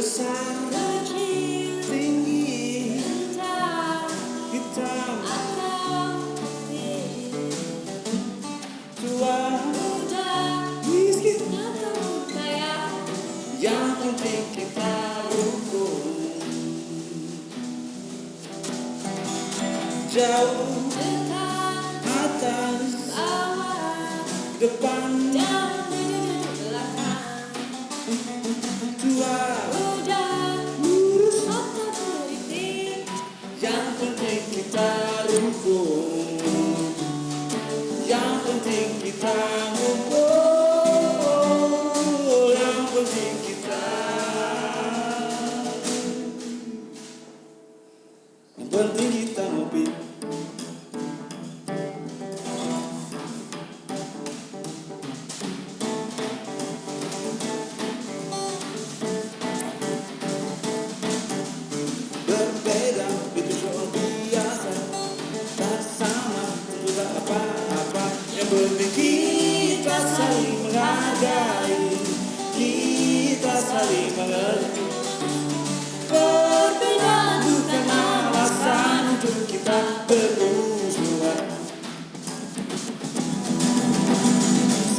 besar, kecil, tinggi, rendah, hitam, atau putih, tua, muda, miskin, atau kaya, yang penting kita rukun. Jauh, dekat, atas, bawah, depan, dan di belakang, tua, muda, lurus, atau politik, yang penting kita rukun. Yang penting kita ngumpul, yang penting kita, yang penting kita ngopi. Berbeda itu soal biasa, tak sama itu tak apa-apa. Yang penting kita saling menghargai, kita saling mengerti. Perbedaan bukan alasan untuk kita bermusuhan.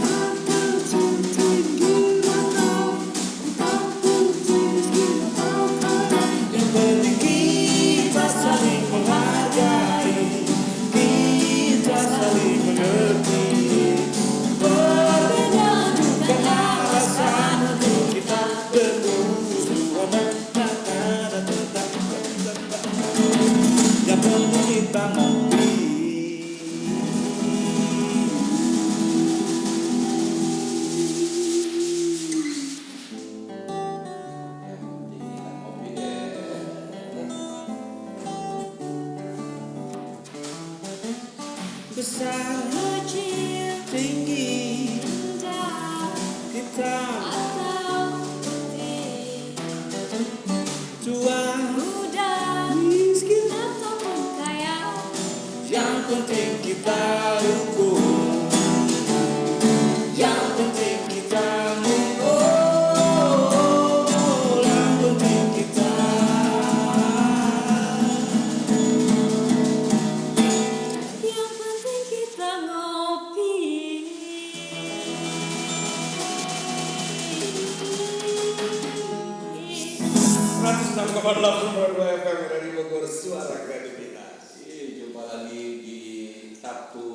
Satu tinggi atau hitam putih, miskin atau kaya. Yang penting kita saling menghargai, kita saling mengerti. Perbedaan bukan alasan untuk kita bermusuhan. Yang penting kita ngopi. Besar, kecil, tinggi, rendah, hitam, atau putih, tua, muda, miskin, ataupun kaya, yang penting kita rukun. Yang penting kita ngumpul, yang penting kita, yang penting kita ngopi. FM dari Bogor, suara kredibilitas. Jumpa lagi di Sabtu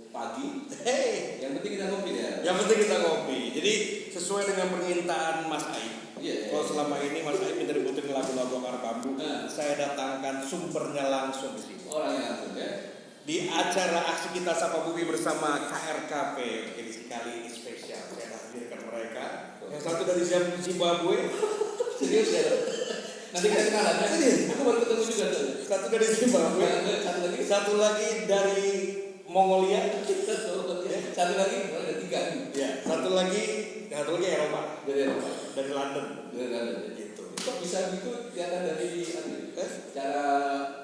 pagi. Hey, Yang penting kita ngopi ya. yang penting kita ngopi. Jadi sesuai dengan permintaan Mas Aib. Iya. Kalau selama ini Mas Aib minta diputerin lagu-lagu akar bambu, Nah. saya datangkan sumbernya langsung di sini. Orang yang langsung ya. Di acara aksi kita Sapa Bumi bersama KRKP, edisi kali ini spesial. Saya hadirkan mereka. Yang satu dari Zimbabwe, Serius ya? Nanti kita kenalan ya. Aku baru ketemu juga tuh. satu dari Zimbabwe, satu lagi dari Mongolia, Satu lagi, ada tiga nih. ya, satu lagi Eropa, Dari Eropa. dari London. Dari London. Gitu. Kok bisa gitu kelihatan dari cara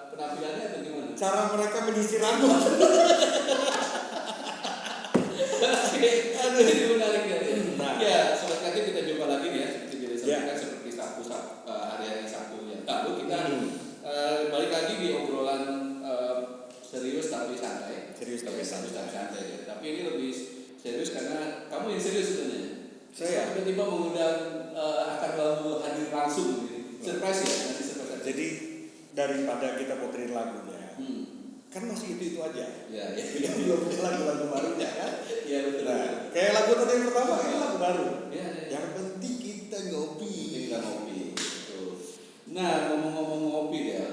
penampilannya atau gimana? Cara mereka menyisir rambut. Aduh, ini menarik ya. Nah. Ya, sobat kreatif kita jumpa lagi nih ya. Seperti biasa Ya. kan seperti hari-hari Sabtu yang lalu kita balik lagi di obrolan serius tapi santai. Serius tapi santai. Ya. Tapi ini lebih serius karena kamu yang serius sebenarnya. Saya. Tiba-tiba mengundang akar bambu hadir langsung. Surprise ya, nanti surprise aja. Jadi daripada kita puterin lagunya, kan masih itu aja. Ya. Kita belum punya lagu-lagu barunya kan? Iya betul. Nah, kayak lagu tadi yang pertama, ini lagu baru. Ya. Yang penting kita ngopi. Kita ngopi. Betul. Nah, ngomong-ngomong ngopi ya,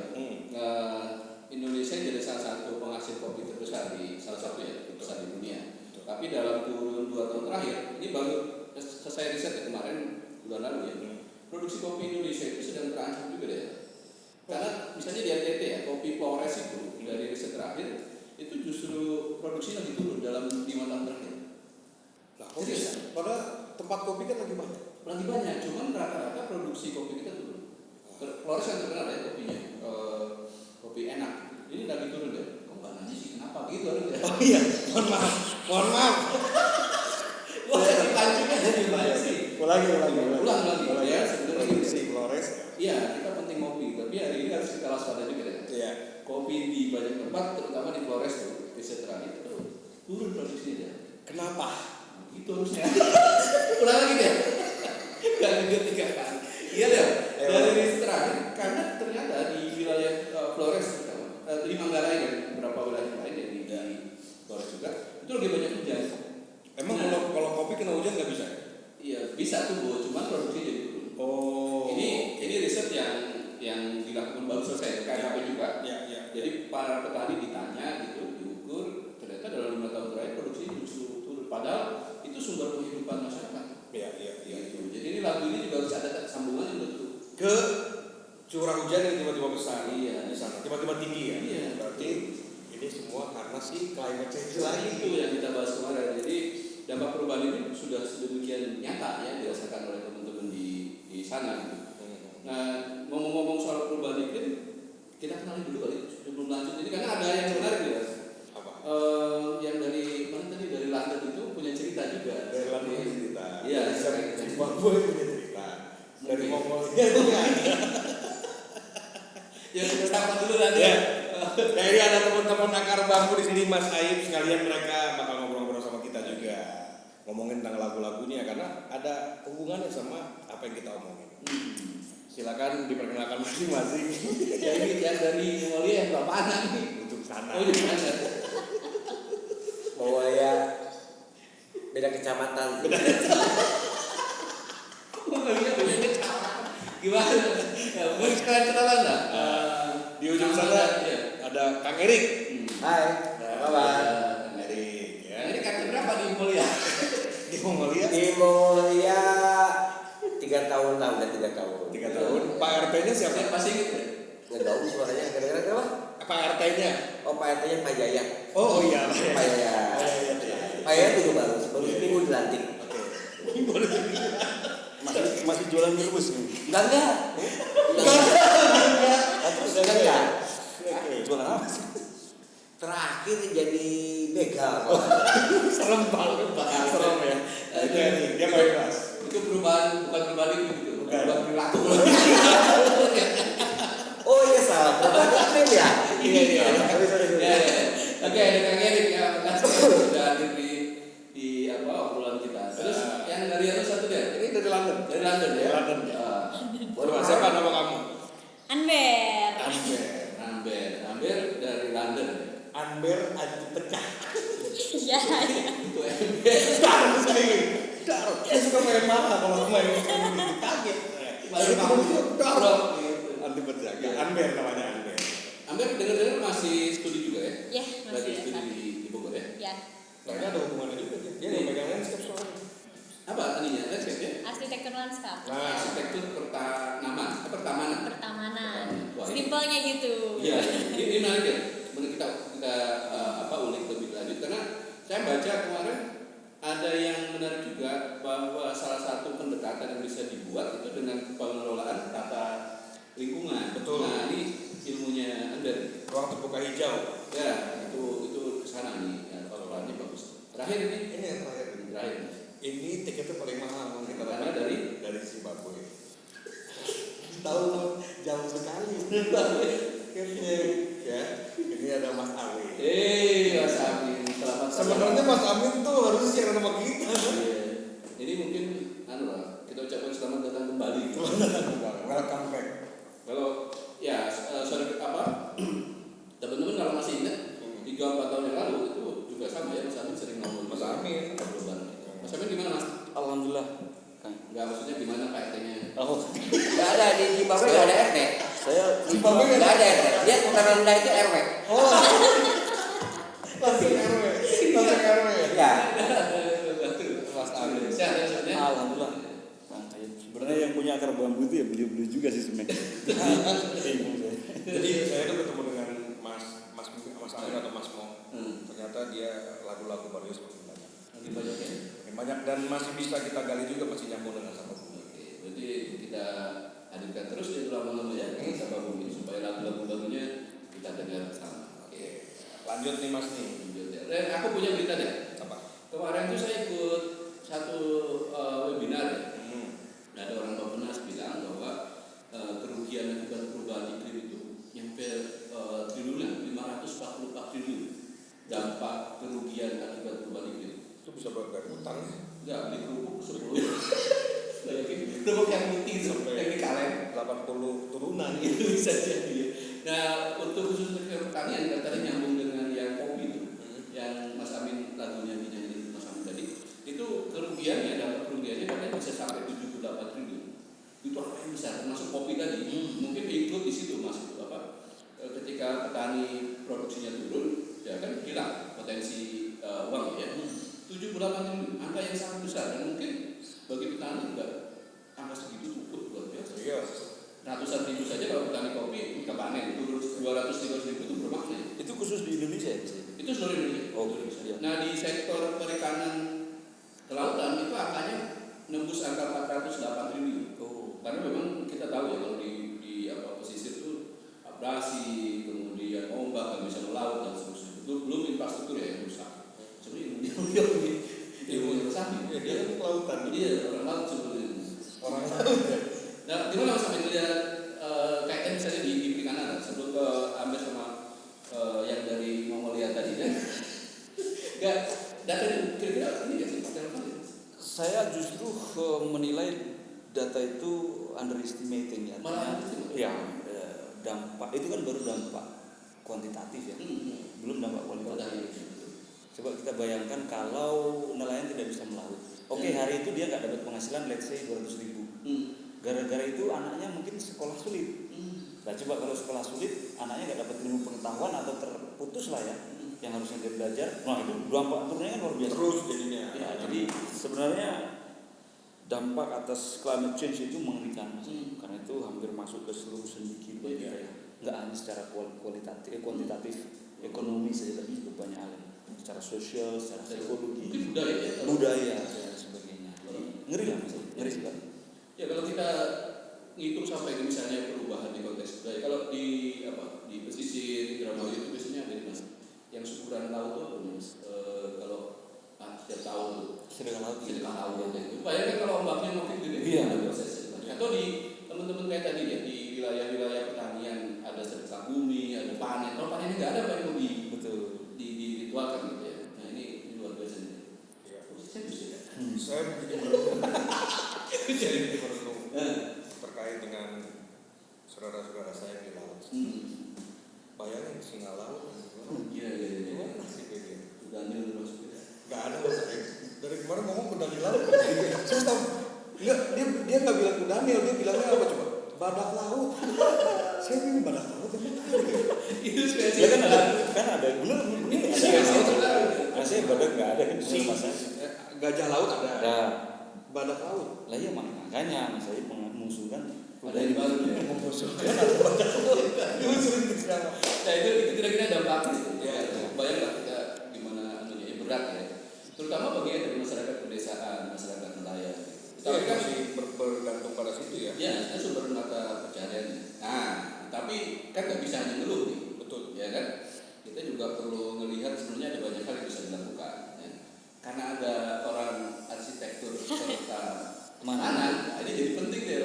Indonesia jadi salah satu penghasil kopi terbesar salah satu ya terbesar di dunia. Tapi dalam kurun 2 tahun terakhir, ini baru selesai riset ya, kemarin bulan lalu ya. Produksi kopi Indonesia itu sedang terancam juga deh. Karena misalnya di NTT ya, kopi Flores itu dari riset terakhir itu justru produksi lagi turun dalam 5 tahun terakhir. Lah, kok bisa? Padahal tempat kopi kan lagi banyak. Lagi banyak, cuman rata-rata produksi kopi kita turun. Flores yang terkenal ya kopinya, kopi enak. Ini lagi turun deh. Kok nggak nanya sih kenapa gitu harusnya? Oh iya, mohon maaf. Wah, dipancing aja di mana sih? Ulangi. Ulang lagi. Ya, sebenarnya Produksi Flores. Iya, kita penting ngopi, tapi hari ini harus kita waspada juga ya. Iya. Kopi di banyak tempat, terutama di Flores tuh, riset terakhir itu turun produksinya. Kenapa? Itu harusnya. Ulang lagi deh. Gak ada 3 kali. Iya deh. Dari riset terakhir, karena ternyata di wilayah Flores, di Manggarai dan beberapa wilayah lain ya, di Flores juga, itu lagi banyak hujan. Emang kalau kopi kena hujan nggak bisa? Iya bisa tuh Bu, cuma produksi jadi turun. Oh. Ini riset yang dilakukan baru selesai, KKP juga. Iya. Jadi para petani ditanya gitu, diukur, ternyata dalam 5 tahun terakhir produksi justru turun. Padahal itu sumber penghidupan masyarakat. Iya. Gitu. Jadi ini lagu ini juga harus ada sambungan betul. Ke curah hujan yang tiba-tiba besar. Iya. Di sana. Tiba-tiba tinggi ya. Iya. Berarti ini semua karena si climate change Selain lagi. itu yang kita bahas kemarin. Jadi dampak perubahan ini sudah sedemikian nyata ya dirasakan oleh teman-teman di sana. Gitu. Nah, ngomong-ngomong soal perubahan iklim, kita kenalin dulu kali sebelum lanjut ini karena ada yang menarik ya. Apa? Yang dari mana tadi dari London itu punya cerita juga. Dari London punya cerita. Iya, Dari Zimbabwe punya cerita. Dari Oke. Mongolia punya. Ya kita sapa dulu tadi. Ya. Jadi ada teman-teman akar bambu di sini, Mas Aib sekalian, mereka bakal ngobrol-ngobrol sama kita juga, ngomongin tentang lagu-lagunya karena ada hubungannya sama apa yang kita omongin. Silakan diperkenalkan masing-masing. Jadi yang dari Mongolia yang berapa anak nih? Untuk sana. Oh di mana? Mongolia beda kecamatan. Mongolia punya kecamatan. Gimana? Mungkin kenalan lah. Di ujung sana ada Kang Erik. Hai, apa kabar? Kang Erik ya. Ini kakek berapa di Mongolia? Di Mongolia Di Mongolia 3 tahun lah, udah 3 tahun. 3 tahun. Pak RT-nya siapa? Saya masih ingat ya? Ngedaung suaranya gara-gara kenapa? Pak RT-nya. Oh, Pak RT-nya Pak Jaya. Oh iya. Pak Jaya. Iya. Pak Jaya itu baru seminggu dilantik. Masih jualan rebus nih. Enggak. Enggak. Jualan apa sih? Terakhir jadi begal. Serem banget, serem ya. Dia pakai kelas. Itu bukan perubahan itu gitu. Bukan. Perubahan perilaku. Oh iya salah. Berarti iklim ya? Iya. Sorry. Ya. Oke, ada Kang Erik ya. Makasih sudah hadir di obrolan kita. Terus yang dari anu satu deh. Ini dari London. Dari London ya. London. Baru Siapa nama kamu? Anber. Amber dari London. Anber anti pecah. Iya. Itu Amber. Dar sendiri. Dar. Saya suka main marah kalau main kaget. Baru kamu Dar. Dar. Anti pecah. Ya, Anber namanya Anber. Amber dengar-dengar masih studi juga ya? Ya, Lagi masih studi ya. di Bogor ya? Ya. Kayaknya ada hubungannya juga dia. Dia yang megang landscape soalnya. Apa tadinya? Landscape ya? Arsitektur lanskap. Nah, Arsitektur pertamanan. Pertamanan. Wah, ini- Simpelnya gitu. Iya, ini menarik ya. Menurut kita ulik lebih lanjut karena saya baca kemarin ada yang menarik juga bahwa salah satu pendekatan yang bisa dibuat itu dengan pengelolaan tata lingkungan. Betul. Nah ini ilmunya Anda. ruang terbuka hijau. Ya itu kesana nih. Ya, pengelolaannya bagus. Terakhir ini Ini yang terakhir. terakhir. Ini tiketnya paling mahal kita Karena dapat dari Zimbabwe. Tahu jauh sekali. Tiketnya ya. Ini ada Mas Awi. Mas Amin, selamat Sebenarnya Mas Amin tuh harus siaran sama kita. Iya. Ini mungkin kita ucapkan selamat datang kembali. Welcome back. Kalau ya sorry teman-teman kalau masih ingat 3-4 tahun yang lalu itu juga sama ya Mas Amin sering ngomong Mas Amin. Mas Amin gimana Mas? Alhamdulillah. Enggak maksudnya gimana Pak RT-nya? Oh, Enggak ada di Zimbabwe, enggak ada RT. saya Zimbabwe Enggak ada RT. Dia Karanda itu RW. Oh. Langsung RW. Langsung RW. Ya. Mas Amin. Sehat ya maksudnya? alhamdulillah. Sebenarnya yang punya akar bambu itu ya beliau-beliau juga sih sebenarnya. Bingung saya. Jadi saya tuh ketemu dengan Mas Amin atau Mas Mo. Ternyata dia lagu-lagu baru semakin banyak. Lebih banyak ya? Yang banyak dan masih bisa kita gali juga, masih nyambung dengan sama bumi. Oke, jadi kita hadirkan terus ya lama-lama ya sama bumi supaya lagu-lagu barunya kita dengar bersama. Oke. Lanjut nih Mas nih. Lanjut ya. Dan aku punya berita deh. Apa? Kemarin tuh saya ikut satu webinar ya. kerugian akibat perubahan iklim. Itu bisa buat bayar utang. Enggak, beli kerupuk 10. Kerupuk yang putih Sampai yang di kaleng 80 turunan. itu bisa jadi. Nah, untuk khusus untuk pertanian katanya nyambung dengan yang kopi itu, yang Mas Amin lagunya dinyanyiin Mas Amin tadi. Itu kerugiannya, dampak kerugiannya katanya bisa sampai 78 triliun. Itu apa yang bisa termasuk kopi tadi? Mungkin ikut di situ Mas itu apa? Ketika petani produksinya turun, ya kan hilang potensi uang ya. 78 triliun, angka yang sangat besar dan mungkin bagi petani juga angka segitu cukup luar biasa. Iya. Ratusan ribu saja kalau petani kopi nggak panen, turun 200-300 ribu itu bermakna. Itu khusus di Indonesia ya? Itu seluruh Indonesia. Oh, Indonesia. iya. Nah di sektor perikanan kelautan itu angkanya nembus angka 408 triliun. Oh. Karena memang kita tahu ya kalau di pesisir itu abrasi, kemudian ombak nggak bisa melaut dan seterusnya. Itu belum infrastruktur ya yang rusak. Sebenarnya ilmu yang rusak. Dia kan kelautan. Iya orang laut sebenarnya. Orang laut. Nah, gimana Mas Amin lihat kaitan misalnya di perikanan sebelum ke Amir sama yang dari Mongolia tadi ya? Enggak, data kira-kira ini nggak sih relevan ya? Saya justru menilai data itu underestimating ya. Malah Ya, dampak itu kan baru dampak kuantitatif ya, belum dampak kualitatif. Coba kita bayangkan kalau nelayan tidak bisa melaut. Oke, hari itu dia nggak dapat penghasilan, let's say 200.000. Gara-gara itu anaknya mungkin sekolah sulit. Nah, coba kalau sekolah sulit, anaknya nggak dapat ilmu pengetahuan atau terputus lah ya, yang harusnya dia belajar. Nah, itu dampak turunnya kan luar biasa. Terus jadinya. Ya, jadi sebenarnya dampak atas climate change itu mengerikan, karena itu hampir masuk ke seluruh sendi kehidupan kita ya. Nggak hanya secara kualitatif, kuantitatif, ekonomi saja, tapi juga banyak hal, secara sosial, secara psikologi, mungkin budaya dan sebagainya. Jadi, ngeri lah, ngeri sekali. Ya kalau kita ngitung sampai misalnya perubahan di konteks budaya, kalau di pesisir Indramayu itu biasanya ada di Mas yang syukuran laut itu apa Mas? Kalau setiap tahun Sedekah laut. itu bayangkan kalau ombaknya makin gede, Iya. ada prosesnya. Atau di teman-teman kayak tadi ya di wilayah-wilayah pertanian ada sedekah bumi, ada panen. Kalau panen nggak ada apa yang mau Betul. diritualkan gitu ya. Nah ini luar biasa nih. Iya. Saya bisa ya. Saya begitu merenung. Saya begitu merenung terkait dengan saudara-saudara saya di laut. Bayangin singa laut. Iya. Gimana sih dia? Daniel termasuk ya. Gak ada saya. Dari kemarin ngomong kuda di laut. Terus tahu? Enggak, dia nggak bilang kuda Daniel, dia bilangnya apa coba? Badak laut. Saya bilang badak laut emang ada. Itu Ya spesies. kan ada bener ada. Rasanya badak nggak ada kan di masa. Gajah laut ada. Ada. Badak laut. Lah ya makanya saya mengusulkan Ada yang baru ya. Mengusulkan ada badak laut. Diusulin ke siapa? Nah itu kira-kira dampaknya itu. Iya. Bayangkan kita gimana anunya ya, berat ya. Terutama bagi yang dari masyarakat pedesaan, masyarakat nelayan. Tapi kan masih bergantung pada situ ya. Ya, itu sumber mata pencariannya. Nah, tapi kan nggak bisa hanya ngeluh nih. Betul. Ya kan? Kita juga perlu melihat sebenarnya ada banyak hal yang bisa dilakukan. Ya. Karena ada orang arsitektur serta mana, nah, ini jadi penting deh.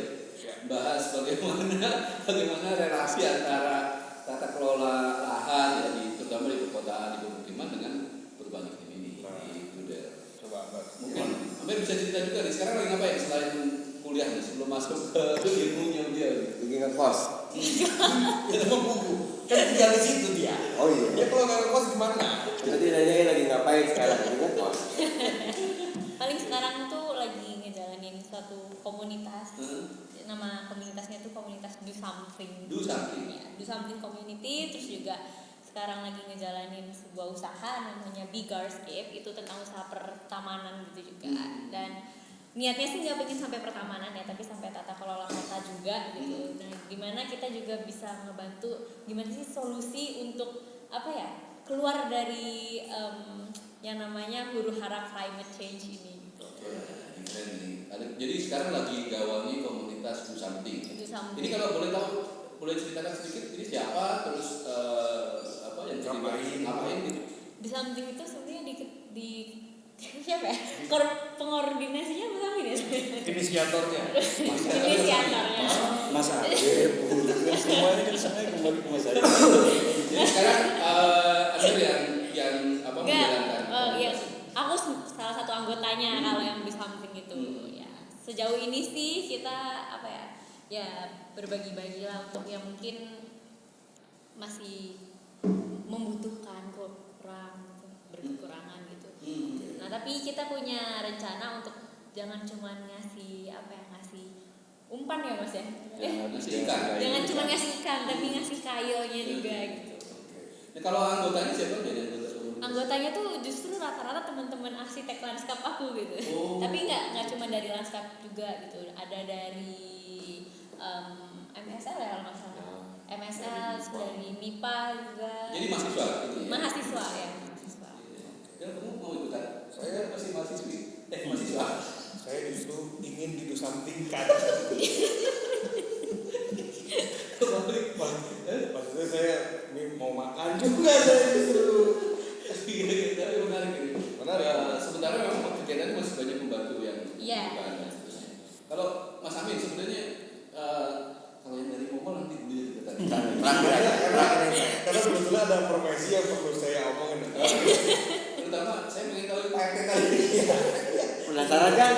Bahas bagaimana relasi antara tata kelola lahan ya terutama di perkotaan, di pemukiman dengan perubahan iklim ini. Nah. Itu deh. Coba Mbak. Mungkin Amir bisa cerita juga nih sekarang lagi ngapain selain kuliah nih sebelum masuk ke ilmunya dia. Lagi ngekos. Itu mah buku. Kan tinggal di situ dia. Oh iya. Dia kalau nggak ngekos gimana? Nanti nanyain lagi ngapain sekarang? Lagi ngekos. Paling sekarang tuh lagi ngejalanin suatu komunitas. Nama komunitasnya tuh komunitas Do Something. Do Something. Ya, Do Something Community. Terus juga sekarang lagi ngejalanin sebuah usaha namanya Bigarscape. Itu tentang usaha pertamanan gitu juga. Dan niatnya sih nggak pengen sampai pertamanan ya, tapi sampai tata kelola kota juga gitu. Nah, gimana kita juga bisa ngebantu, gimana sih solusi untuk apa ya, keluar dari yang namanya huru hara climate change ini gitu. Keren nih. Jadi sekarang lagi gawangi komunitas Do Something. Do Something. Ini kalau boleh tahu, boleh ceritakan sedikit ini siapa, terus apa yang ngapain gitu? Do Something itu sebenarnya di siapa ya? Pengordinasinya apa Samir ya? Inisiatornya. Inisiatornya. Mas Adep, semuanya kan semuanya kembali ke Mas Adep. Jadi sekarang Amir yang apa Enggak, menjalankan. ya aku salah satu anggotanya kalau yang di something itu. Ya sejauh ini sih kita apa ya, ya berbagi-bagi lah untuk yang mungkin masih membutuhkan kurang gitu, berkekurangan gitu. Nah tapi kita punya rencana untuk jangan cuma ngasih apa ya, ngasih umpan ya mas ya, Ngasih ikan. jangan cuma ngasih ikan tapi ngasih kayonya juga gitu. Nah, kalau anggotanya siapa jadi anggota? Anggotanya tuh justru rata-rata teman-teman arsitek lanskap aku gitu. Oh. Tapi nggak cuma dari lanskap juga gitu. Ada dari MSL ya kalau nggak salah. MSL dari MIPA juga. Jadi mahasiswa gitu ya? Mahasiswa ya, mahasiswa. Dan kamu mau ikutan? Saya masih mahasiswi. Mahasiswa. Saya justru ingin di do something kan. Maksudnya saya mau makan juga saya justru. Tapi menarik ini. Menarik. Sementara memang kegiatan masih banyak membantu yang Iya. bukan dan seterusnya. Kalau Mas Amin sebenarnya kalau yang dari Momol nanti dulu ya kita tadi. Karena sebetulnya ada profesi yang perlu saya omongin. Terutama saya ingin tahu Pak RT tadi. Penasaran kan?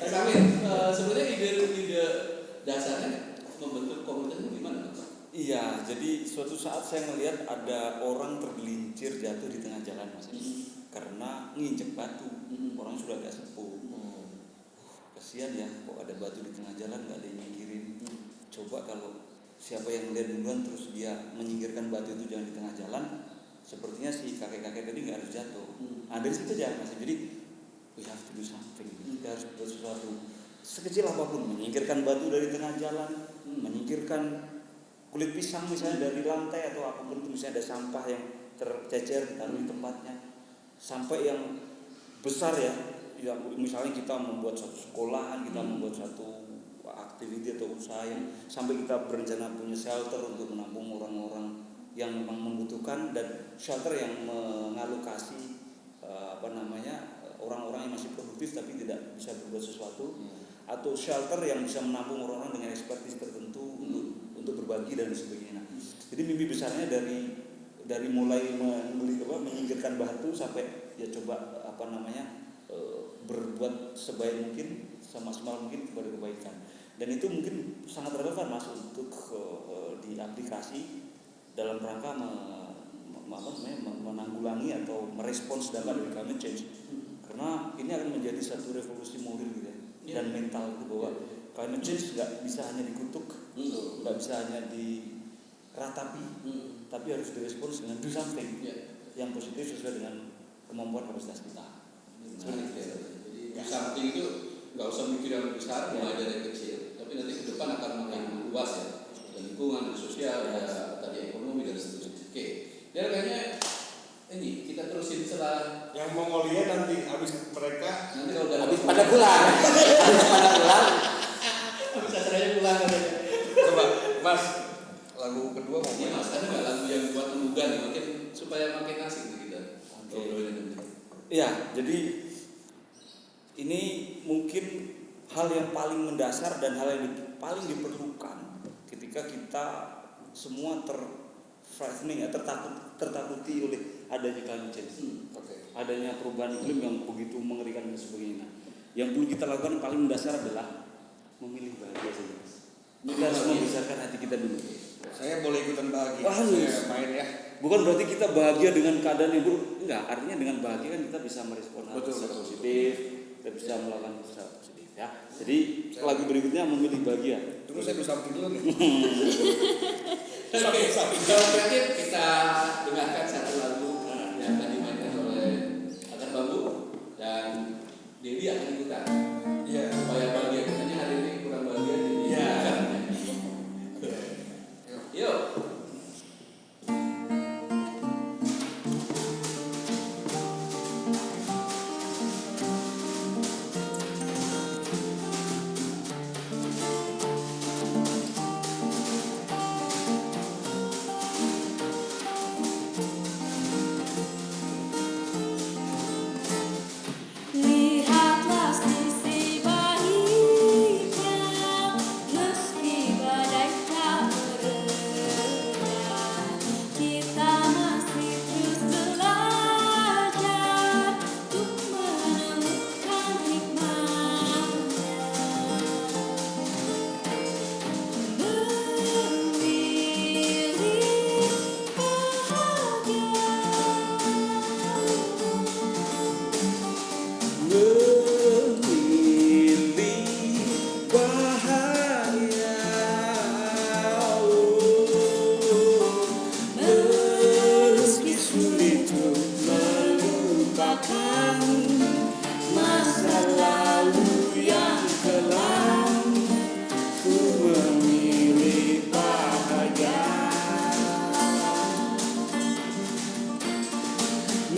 Mas Amin, sebenarnya ide dasarnya membentuk komunitas itu gimana Mas? Iya, jadi suatu saat saya melihat ada orang tergelincir jatuh di tengah jalan mas, karena nginjek batu. Orang sudah agak sepuh. Kasihan ya, kok ada batu di tengah jalan nggak ada yang mikirin. Coba kalau siapa yang melihat duluan terus dia menyingkirkan batu itu jangan di tengah jalan, sepertinya si kakek-kakek tadi nggak harus jatuh. Dari situ aja mas. Jadi we have to do something. Kita harus buat sesuatu sekecil apapun, menyingkirkan batu dari tengah jalan, menyingkirkan kulit pisang misalnya dari lantai atau apapun itu, misalnya ada sampah yang tercecer ditaruh di tempatnya, sampai yang besar ya, misalnya kita membuat satu sekolahan, kita membuat satu aktiviti atau usaha yang sampai kita berencana punya shelter untuk menampung orang-orang yang memang membutuhkan, dan shelter yang mengalokasi orang-orang yang masih produktif tapi tidak bisa berbuat sesuatu, atau shelter yang bisa menampung orang-orang dengan ekspertis tertentu untuk berbagi dan sebagainya. Jadi mimpi besarnya dari mulai menyingkirkan batu sampai ya coba berbuat sebaik mungkin, semaksimal mungkin kepada kebaikan. Dan itu mungkin sangat relevan mas untuk diaplikasi dalam rangka menanggulangi atau merespons dampak dari climate change. Karena ini akan menjadi satu revolusi moral gitu ya, dan mental gitu, bahwa climate change nggak bisa hanya dikutuk, nggak bisa hanya diratapi, tapi harus direspons dengan do something yang positif sesuai dengan kemampuan kapasitas kita. Seperti itu. Jadi something itu nggak usah mikir yang besar, mulai dari kecil, tapi nanti ke depan akan makin luas ya. Ada lingkungan, ada sosial, ada tadi ekonomi dan seterusnya. Oke, dan kayaknya ini kita terusin setelah Yang Mongolia nanti habis mereka nanti kalau udah Habis pada pulang. habis acaranya pulang katanya. coba Mas lagu kedua mau Iya main. mas, ada nggak lagu yang buat menggugah nih, mungkin supaya makin asik nih kita. Ya, jadi ini mungkin hal yang paling mendasar dan hal yang paling diperlukan ketika kita semua tertakuti oleh adanya climate change, adanya perubahan iklim yang begitu mengerikan dan sebagainya. Yang perlu kita lakukan paling mendasar adalah memilih bahagia saja. Kita harus membesarkan hati kita dulu. Saya boleh ikutan bahagia. Harus. Saya main ya. Bukan berarti kita bahagia dengan keadaan yang buruk, enggak. Artinya dengan bahagia kan kita bisa merespon hal secara positif, kita bisa melakukan secara positif ya. Jadi lagu berikutnya memilih bahagia. Terus saya samping dulu nih. Oke, kalau terakhir kita dengarkan satu lagu yang akan dimainkan oleh Akar Bambu dan Dedi akan ikutan. Iya. Supaya bahagia, katanya hari ini kurang bahagia jadi. Iya. Yuk.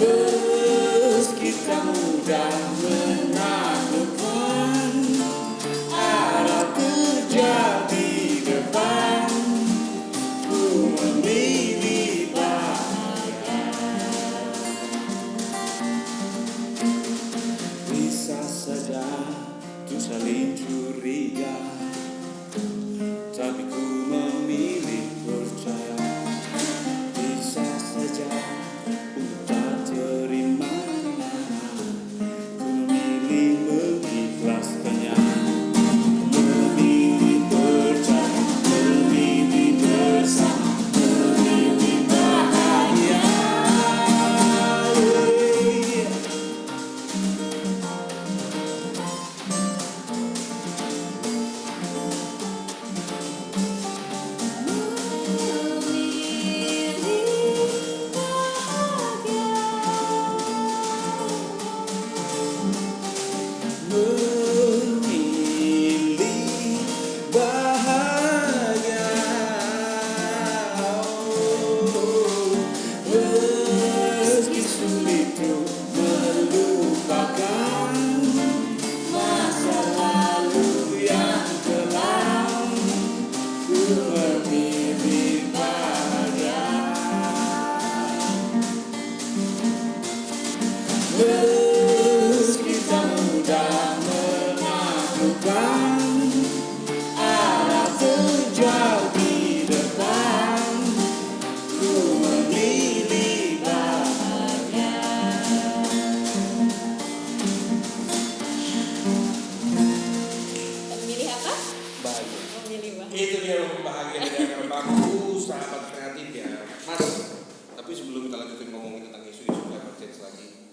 Meski tak mudah menaklukkan arah terjal di depan, ku memilih bahagia. Bisa saja untuk saling curiga, tapi ku memilih percaya. Bisa saja untuk tak terima, ku memilih mengikhlaskannya. Memilih percaya, memilih bersama, memilih bahagia. Memilih bahagia. Meski sulit untuk melupakan masa lalu yang kelam, ku memilih bahagia. Meski tak mudah menaklukkan arah terjal di depan, ku memilih bahagia. Memilih apa? Bahagia. Memilih bahagia. Itu dia bahagia dari akar bangku, sahabat kreatif ya, Mas. Tapi sebelum kita lanjutin ngomongin tentang isu-isu climate change lagi,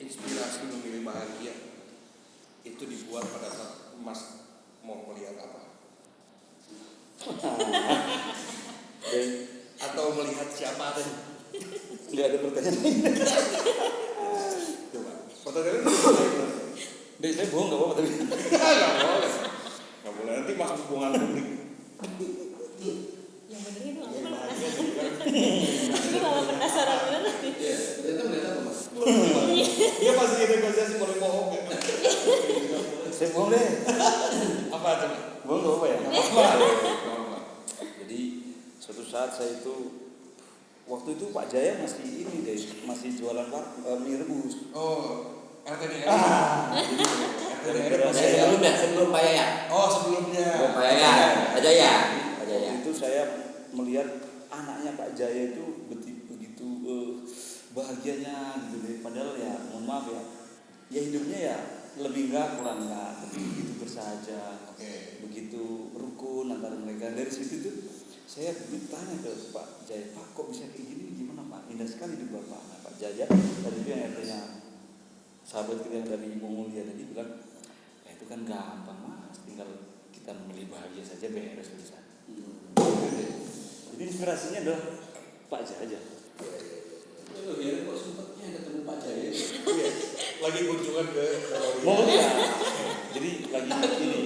inspirasi memilih bahagia itu dibuat pada saat Mas mau melihat apa? Atau melihat siapa tadi? Nggak ada pertanyaan. Coba. Pertanyaan itu Dek, saya bohong nggak apa-apa tapi. nggak boleh. Nggak boleh, nanti masuk hubungan publik. Yang bener itu aku malah penasaran. Aku malah penasaran bener. Ya, ternyata melihat apa Mas? Dia pasti negosiasi boleh bohong ya. Saya bohong deh. Apa coba? Bohong nggak apa-apa ya? Apa? Jadi suatu saat saya itu, waktu itu Pak Jaya masih ini deh, masih jualan mie rebus. Oh, RTDR. Gara-gara saya Sebelum Pak Yaya. Oh, sebelumnya. Pak Yaya. Pak Jaya. Pak Jaya. waktu itu saya melihat anaknya Pak Jaya itu begitu bahagianya gitu deh. Padahal ya mohon maaf ya hidupnya ya lebih enggak kurang enggak, begitu bersahaja, begitu rukun antara mereka. Dari situ tuh saya bertanya ke Pak Jaya, Pak kok bisa kayak gini, gimana Pak? Indah sekali hidup Bapak. Nah, Pak Jaya tadi itu yang RT-nya sahabat kita yang dari Mongolia tadi bilang, ya itu kan gampang Mas, tinggal kita memilih bahagia saja beres urusan. Jadi inspirasinya adalah Pak Jaya. Oh, ya kok sempatnya ketemu Pak Jaya. Iya. Lagi kunjungan ke Mongolia. Jadi lagi ini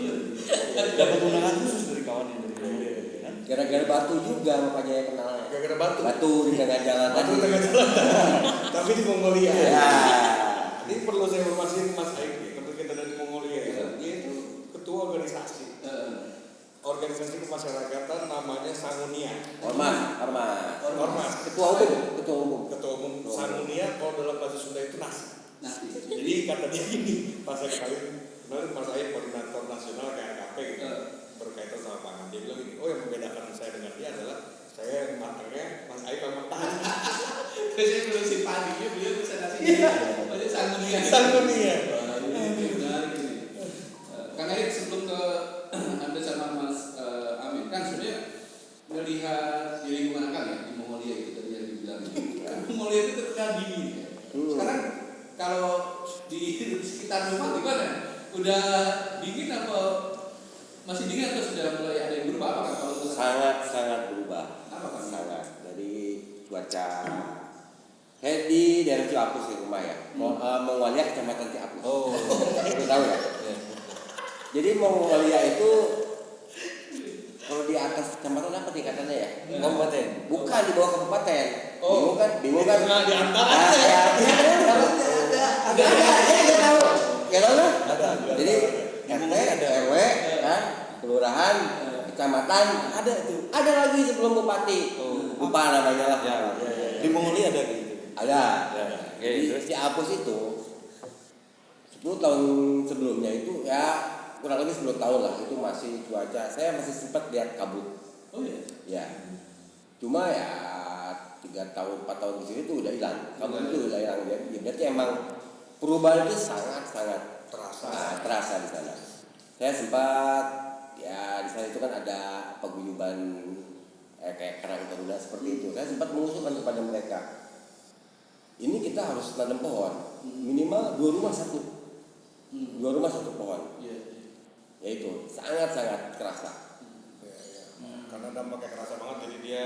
dapat undangan khusus dari kawan yang dari Mongolia kan. Gara-gara batu juga sama Pak Jaya kenal. gara-gara batu. Batu di tengah jalan Batu tadi. tengah jalan. Tapi di Mongolia. Ya. Ini perlu saya informasikan Mas Aik ya, ketika kita dari Mongolia ya. Dia itu ketua organisasi. Organisasi kemasyarakatan namanya Sangunia. Ormas. Ormas. Ketua umum. Ketua umum Sangunia kalau dalam bahasa Sunda itu nasi. Jadi kata dia gini, pas saya kemarin Mas Aik koordinator nasional KRKP gitu, berkaitan sama pangan. Dia bilang gini, oh yang membedakan saya dengan dia adalah saya yang matangnya, Mas Aik yang matang. Terus saya belum si padinya, beliau bisa nasi. Banyak Sangunia. Sangunia. Ini menarik ini. Kang Erik sebelum ke Anda sama Mas Amin, kan sebenarnya melihat di lingkungan Kang ya di Mongolia itu tadi yang dibilang. Mongolia itu terkenal dingin. Ya. Sekarang kalau di sekitar rumah gimana? Udah dingin apa masih dingin atau sudah mulai ada yang berubah apa kan kalau Sangat berubah. Apa kan? Sangat dari cuaca. Saya di daerah Ciapus ya rumah ya. Mongolia kecamatan Ciapus. Oh. Itu tahu ya. Jadi Mongolia itu kalau di atas kecamatan apa tingkatannya ya? Kabupaten. Bukan di bawah kabupaten. Bingung kan bukan Nah, di antara Ah, ya, ada, ya tahu. Ya tahu kan? Ada. Jadi RT, RW, kan, kelurahan, kecamatan, ada itu. Ada lagi sebelum bupati. Lupa namanya lah. Ya. Di Mongolia ada gitu. Ada. Ya. Oke, Jadi terus si Apus itu 10 tahun sebelumnya itu ya kurang lebih 10 tahun lah itu masih cuaca. Saya masih sempat lihat kabut. Oh iya. Ya. Cuma ya 3 tahun 4 tahun di sini tuh udah hilang. Kabut itu udah hilang. Jadi berarti emang perubahan itu sangat terasa di sana. Saya sempat ya di sana itu kan ada paguyuban kayak Karang Taruna seperti itu. Saya sempat mengusulkan kepada mereka. Ini kita harus tanam pohon minimal 2 rumah 1. 2 rumah 1 pohon. Iya. Yaitu sangat terasa. Karena dampaknya kerasa banget, jadi dia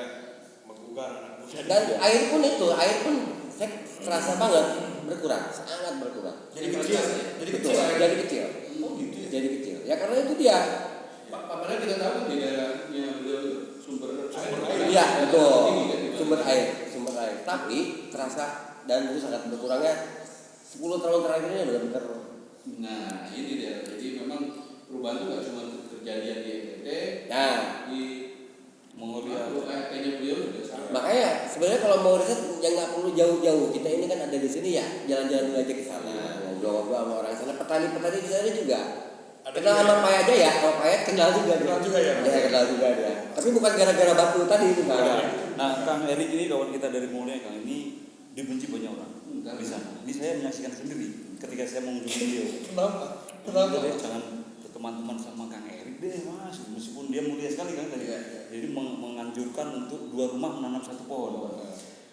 menggugah anak muda. Dan air pun saya terasa banget berkurang, sangat berkurang. Jadi kecil, jadi Betul, kecil. jadi kecil. Oh gitu ya. Jadi kecil. Ya karena itu dia. Padahal kita tahu kan di daerahnya beliau sumber air. Iya, betul. Tinggi kan? Sumber air. Tapi terasa dan itu sangat berkurangnya 10 tahun terakhir ini benar-benar. Nah ini dia. Jadi memang perubahan itu nggak cuma kejadian di NTT, Nah, di Mongolia. kayaknya beliau juga sama. makanya sebenarnya kalau mau riset ya nggak perlu jauh-jauh. Kita ini kan ada di sini ya, jalan-jalan dulu aja ke sana, ngobrol-ngobrol sama orang sana. Petani-petani di sana juga. Ada Kenal juga. sama Pak aja ya, kalau Pak kenal juga. Kenal juga ya? Ya kenal juga dia. Tapi bukan gara-gara batu tadi itu kan. Nah, Kang Erik ini kawan kita dari Mongolia, Kang, ini dibenci banyak orang di sana. Ini saya menyaksikan sendiri ketika saya mengunjungi beliau. Kenapa? Udah deh, jangan teman-teman sama Kang Erik deh mas, meskipun dia mulia sekali kan tadi. Jadi menganjurkan untuk 2 rumah menanam 1 pohon.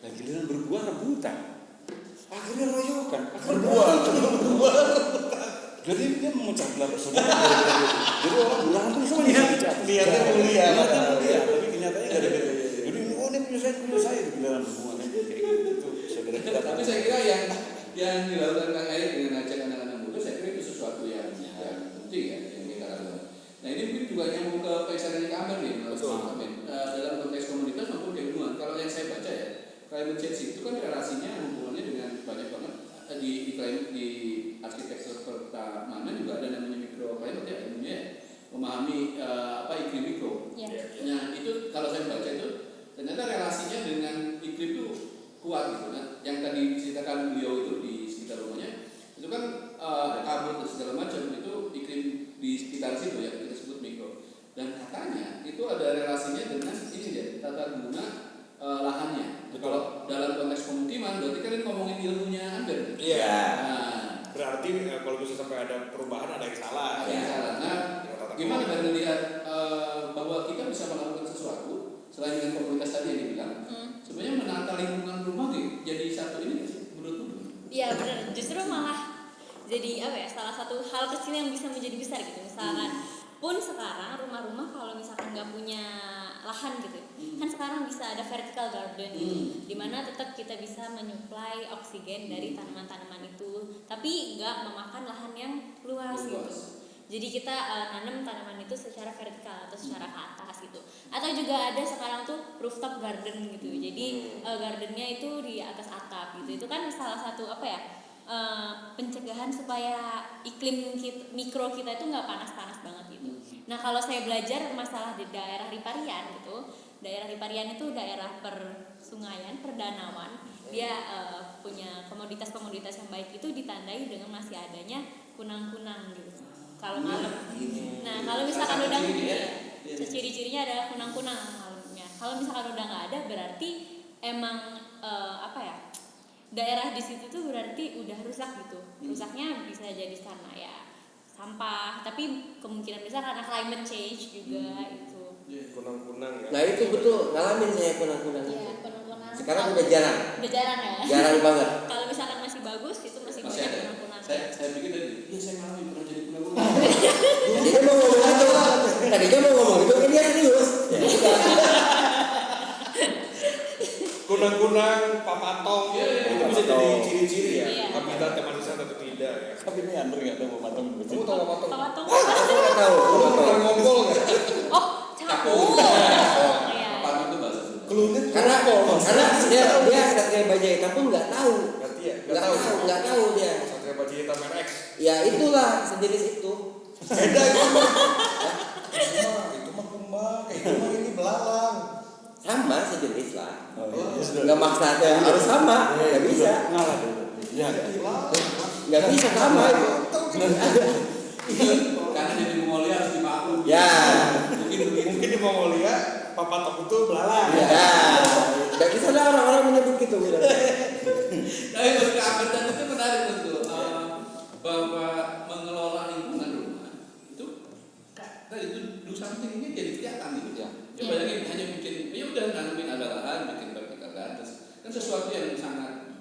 Dan giliran berbuah rebutan. Akhirnya royokan, berbuah. Jadi dia memecah belah saudara. Jadi orang berantem semua Niatnya mulia. Niatnya mulia, tapi kenyataannya nggak ada gitu. Jadi oh ini punya saya di giliran berbuah kayak gitu. Saudara kita. Tapi saya kira yang dilakukan Kang Erik dengan ajak anak-anak muda, saya kira itu sesuatu yang penting ya yang kita lakukan. Nah ini mungkin juga nyambung ke pesanan yang Amber nih, dalam konteks komunitas maupun keilmuan. Kalau yang saya baca ya, climate change itu kan relasinya hubungannya dengan banyak banget di arsitektur pertamanan juga ada namanya microclimate ya ilmunya ya, memahami iklim mikro. Iya. Nah itu kalau saya baca itu ternyata relasinya dengan iklim itu kuat gitu. Nah yang tadi diceritakan beliau itu di sekitar rumahnya itu kan kabut dan segala macam itu iklim di sekitar situ ya kita sebut mikro. Dan katanya itu ada relasinya dengan ini ya tata guna lahannya. Kalau dalam konteks pemukiman berarti kalian ngomongin ilmunya Amber. Iya. Nah, Berarti kalau bisa sampai ada perubahan, ada yang salah. ada yang salah. Nah, gimana dari melihat bahwa kita bisa melakukan sesuatu selain dengan komunitas tadi yang dibilang, sebenarnya menata lingkungan rumah jadi satu ini nggak sih menurutmu? Iya benar, justru malah jadi apa ya, salah satu hal kecil yang bisa menjadi besar gitu. Misalkan pun sekarang rumah-rumah kalau misalkan nggak punya lahan gitu, kan sekarang bisa ada vertical garden, di mana tetap kita bisa menyuplai oksigen dari tanaman-tanaman itu, tapi nggak memakan lahan yang luas gitu. Jadi kita nanam tanaman itu secara vertikal atau secara ke atas gitu. Atau juga ada sekarang tuh rooftop garden gitu. Jadi gardennya itu di atas atap gitu. Itu kan salah satu apa ya, pencegahan supaya iklim mikro kita itu nggak panas-panas banget gitu. Nah kalau saya belajar masalah di daerah riparian gitu, daerah riparian itu daerah persungaian, perdanauan. Dia punya komoditas-komoditas yang baik itu ditandai dengan masih adanya kunang-kunang gitu. Kalau malam. Nah kalau misalkan udah ciri-cirinya adalah kunang-kunang malamnya. Kalau misalkan udah nggak ada berarti emang apa ya, daerah di situ tuh berarti udah rusak gitu. Rusaknya bisa jadi karena ya sampah, tapi kemungkinan besar karena climate change juga itu. Kunang-kunang ya. Nah itu betul, ngalamin saya kunang-kunang. Iya, kunang-kunang. Sekarang udah jarang. Udah jarang ya. Jarang banget. Kalau misalkan masih bagus itu masih Masih banyak ada. kunang-kunang. Saya pikir tadi, iya saya ngalamin pernah jadi kunang-kunang. Tadinya mau ngomong itu, kan dia serius. Kunang-kunang, pamatong, itu bisa jadi ciri-ciri ya. Iya. Habitatnya manusia atau tidak ya. Tapi ini Andre nggak tahu patung. Kamu tahu pamatong? Pamatong. Aku nggak tahu. Kamu pernah ngompol nggak? Oh, capung. Capung. Iya. Patung itu bahasa Sunda. Keluarnya Karena dia Satria Baja Hitam pun nggak tahu. Nggak tahu dia. Satria Baja Hitam RX. Ya itulah sejenis itu. Beda itu. Itu mah kumbang, kayak itu mah ini belalang. Sama sejenis lah. Iya. Nggak maksa harus sama. Nggak bisa. Ngalah dulu. Ya. Nggak bisa sama itu. Karena jadi Mongolia harus dimaklum. Ya. Mungkin di Mongolia papatok itu belalang. Ya. Nggak bisa lah orang-orang menyebut gitu. Tapi bagi keanggotaan itu menarik betul. Bahwa mengelola lingkungan rumah itu tadi itu do something ini jadi kelihatan gitu. Ya. Ya bayangin hanya bikin ya udah nanemin ada lahan bikin vertikal terus kan sesuatu yang sangat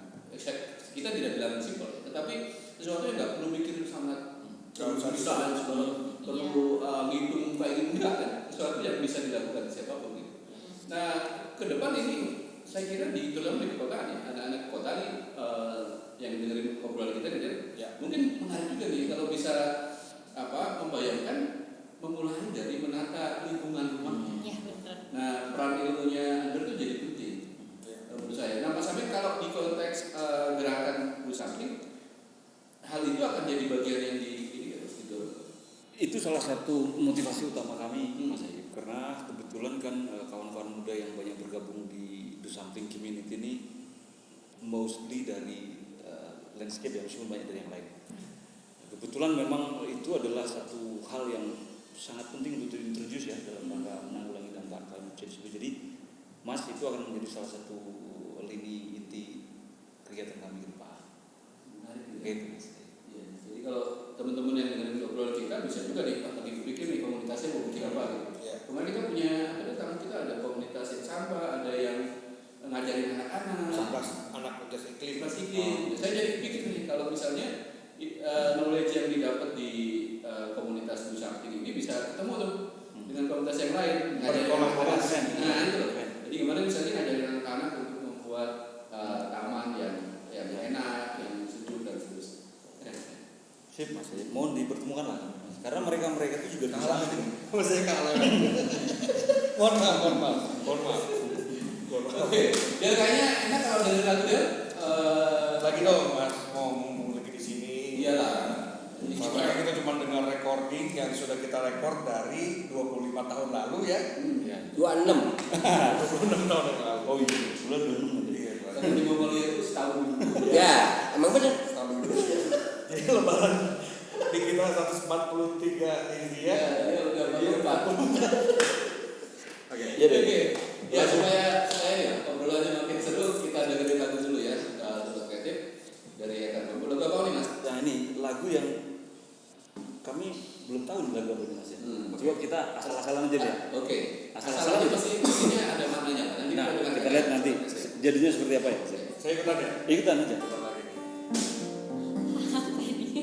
kita tidak bilang simpel tetapi sesuatu yang nggak perlu mikir sangat susah dan perlu ngitung kayak gitu enggak kan sesuatu yang bisa dilakukan siapapun gitu. Nah ke depan ini saya kira di dalam di kota nih anak-anak kota nih yang dengerin obrolan kita nih mungkin menarik juga nih kalau bisa membayangkan memulai dari menata lingkungan rumahnya. Ya betul. Nah peran ilmunya Under itu jadi penting menurut saya. Nah Mas Amin kalau di konteks gerakan Blue Sampling hal itu akan jadi bagian yang Itu salah satu motivasi utama kami, Mas Ayub, karena kebetulan kan kawan-kawan muda yang banyak bergabung di Do Something Community ini mostly dari landscape yang meskipun banyak dari yang lain. Kebetulan memang itu adalah satu hal yang sangat penting untuk diintroduce ya dalam rangka menanggulangi dampak climate change. Jadi Mas itu akan menjadi salah satu lini inti kegiatan kami ke depan. Gitu, Mas. Ya, jadi kalau teman-teman yang dengerin obrolan kita bisa juga nih lagi kepikir nih komunitasnya mau bikin apa gitu. Ya. Kemarin kita punya kita ada komunitas yang sampah, ada yang ngajarin anak-anak. Sampah anak jas iklim. Saya jadi pikir nih kalau misalnya knowledge yang didapat di komunitas Blue Sampling ini bisa ketemu tuh dengan komunitas yang lain ngajarin anak-anak. Nah itu loh. Jadi gimana misalnya ngajarin anak-anak untuk membuat taman yang enak, yang sejuk dan seterusnya. Sip, Mas Ayub. Mohon dipertemukan lah. Karena mereka itu juga bisa. Saya kalah. Mohon maaf. Oke, dia kayaknya enak kalau dengerin lagu dia. Lagi dong Mas, mau ngomong lagi di sini. Iyalah. Makanya kita cuma dengar recording yang sudah kita rekord dari 25 tahun lalu ya. 26. 26 tahun yang lalu. Oh iya, bulan 26. Iya, Tapi di Mongolia itu setahun dulu. Ya, emang benar. tahun dulu. Jadi lebaran di kita 143 ini dia. Ya udah berempat. Oke. Iya deh. Oke. Ya supaya obrolannya makin seru kita dengerin lagu dulu ya. Untuk kreatif dari Ekan Bambu. Lagu apa nih Mas? Nah ini lagu yang kami belum tahu nih lagu apa ini Mas ya. Coba kita asal-asalan aja deh. Oke. Asal-asalan Asalnya pastinya ada maknanya. Nanti Nah, dengarkan. kita lihat nanti jadinya seperti apa ya. Mas? Saya ikutan ya. Ikutan aja. Ikutan lagi nih. Apa ini?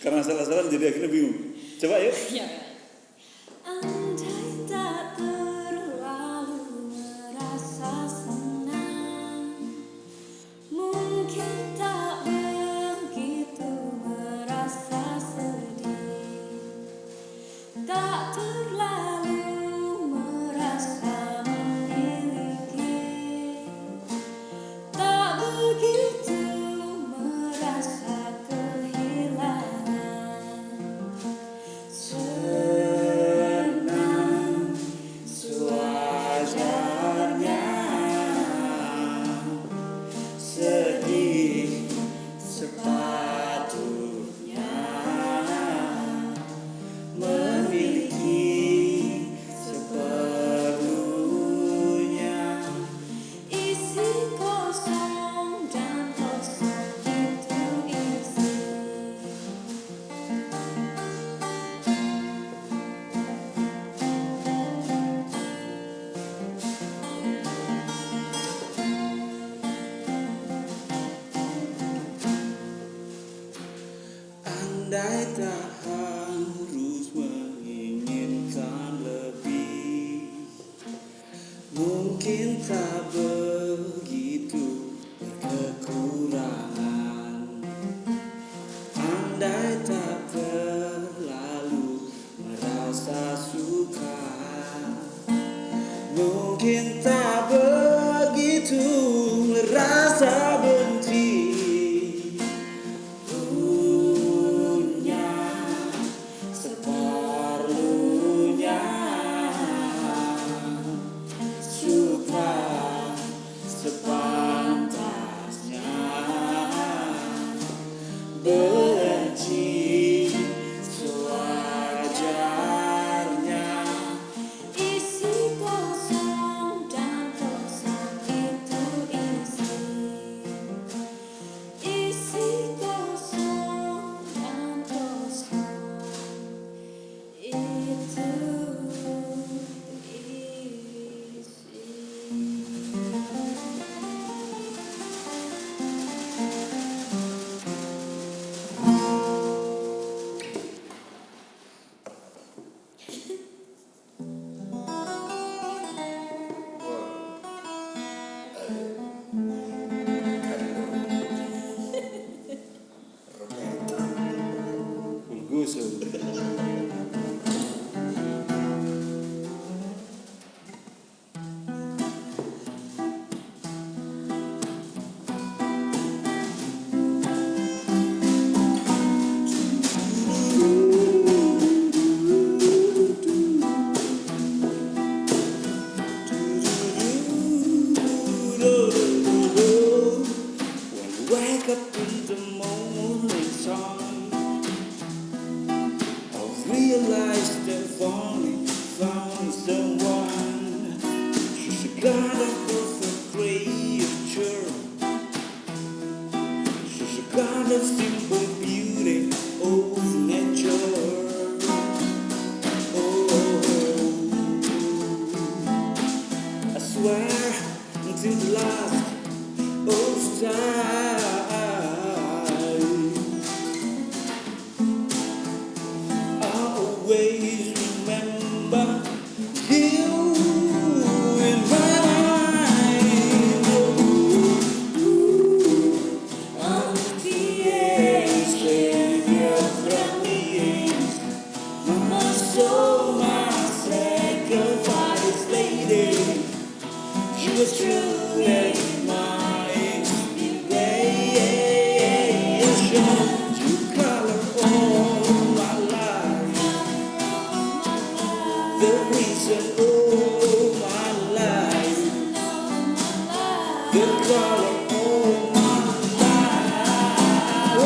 Karena asal-asalan jadi akhirnya bingung. Coba yuk. Ya. Andai tak terlalu merasa senang, mungkin tak begitu merasa sedih, tak terlalu merasa memiliki, tak begitu merasa kehilangan. Senang sewajarnya, sedih sepatutnya, memiliki tak harus menginginkan lebih, mungkin tak begitu berkekurangan. Andai tak terlalu merasa suka, mungkin tak begitu merasa benci. Punya seperlunya, suka sepantasnya, benci sewajarnya. Isi kosong dan kosong itu isi. Isi kosong dan kosong itu Gusung. Wake up in the morning sun, I realize that finally found someone. She's a kind of perfect creature. She's a kind of simple beauty of nature. Oh, I swear until the last of time, I always remember you in my mind. I'm the savior from the age, my soul, my sacrifice, lady. You were truly my inspiration. You color all my life, the reason all my life, the color all my life. Oh.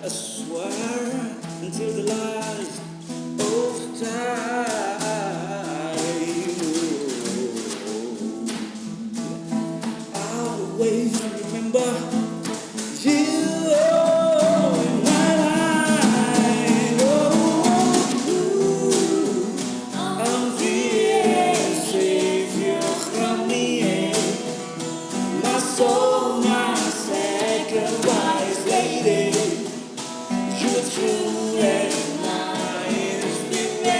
I swear until the last of time, I'll always remember you in my life. I'm the savior from the end, my soul, my sacrifice, lady. You were true and my inspiration.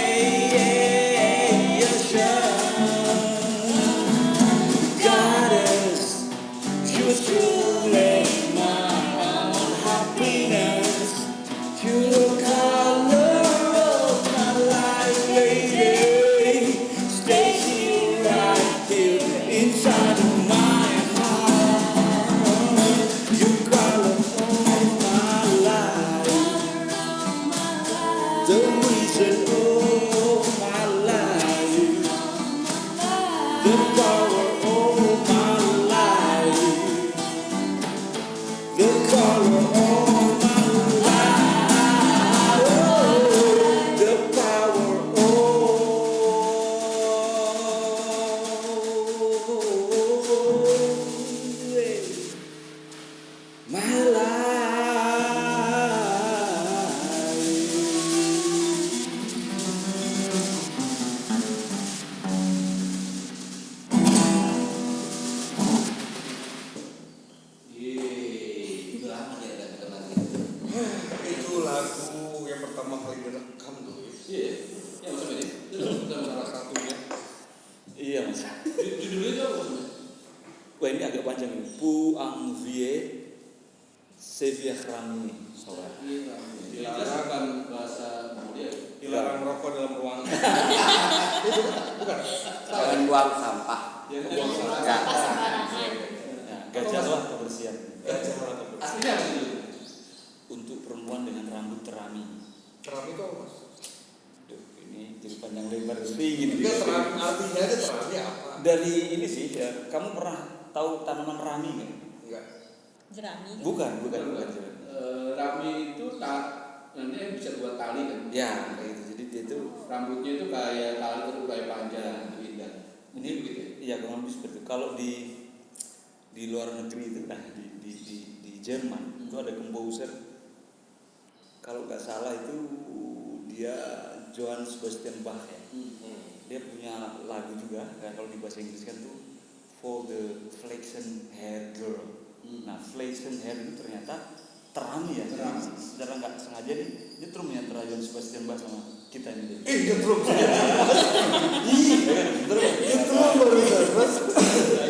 Goddess, you were true and envier c'est vieux rami saudara. Jelas bukan bahasa Mongolia. Dilarang merokok dalam ruangan. Jangan buang sampah. Yang Jangan buang buang sampah. sampah sembarangan. Nah, gajahlah kebersihan. Aslinya apa itu? Untuk perempuan dengan rambut terami. Terami itu apa, Mas? Duh, ini jadi panjang lebar tinggi nih. Enggak, terami artinya aja terami apa? Dari ini sih, ya, kamu pernah tahu tanaman rami nggak? Enggak. Jerami kan? Bukan. Rami itu nanti bisa buat tali kan? Ya, kayak gitu. Jadi dia itu Rambutnya itu kayak tali terurai panjang, indah. ini Begitu ya? iya kurang lebih seperti itu. Kalau di luar negeri itu, nah di Jerman itu ada komposer. Kalau nggak salah itu dia Johann Sebastian Bach ya. Dia punya lagu juga, kayak kalau di bahasa Inggris kan tuh For the Flaxen Hair Girl. Nah, flaxen hair itu ternyata terami ya. Terami. Secara nggak sengaja nih, dia terus menyantara Johann Sebastian Bach sama kita ini. Dia terus. Nah,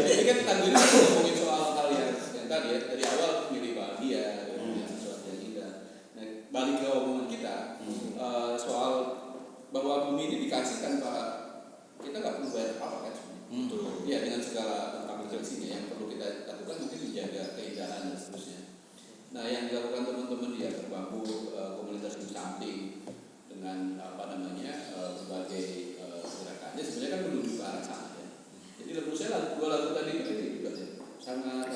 ini kan tadi kita ngomongin soal hal yang tadi ya, dari awal milih bahagia, sesuatu yang indah. Nah, balik ke omongan kita soal bahwa bumi ini dikasih tanpa kita nggak perlu bayar apa-apa kan sebenarnya. Ya dengan segala konsekuensinya yang perlu kita lakukan mungkin menjaga keindahan dan seterusnya. Nah yang dilakukan teman-teman di Akar Bambu komunitas di samping dengan berbagai gerakannya sebenarnya kan menuju ke arah sana ya. Jadi menurut saya dua lagu tadi itu juga ya sangat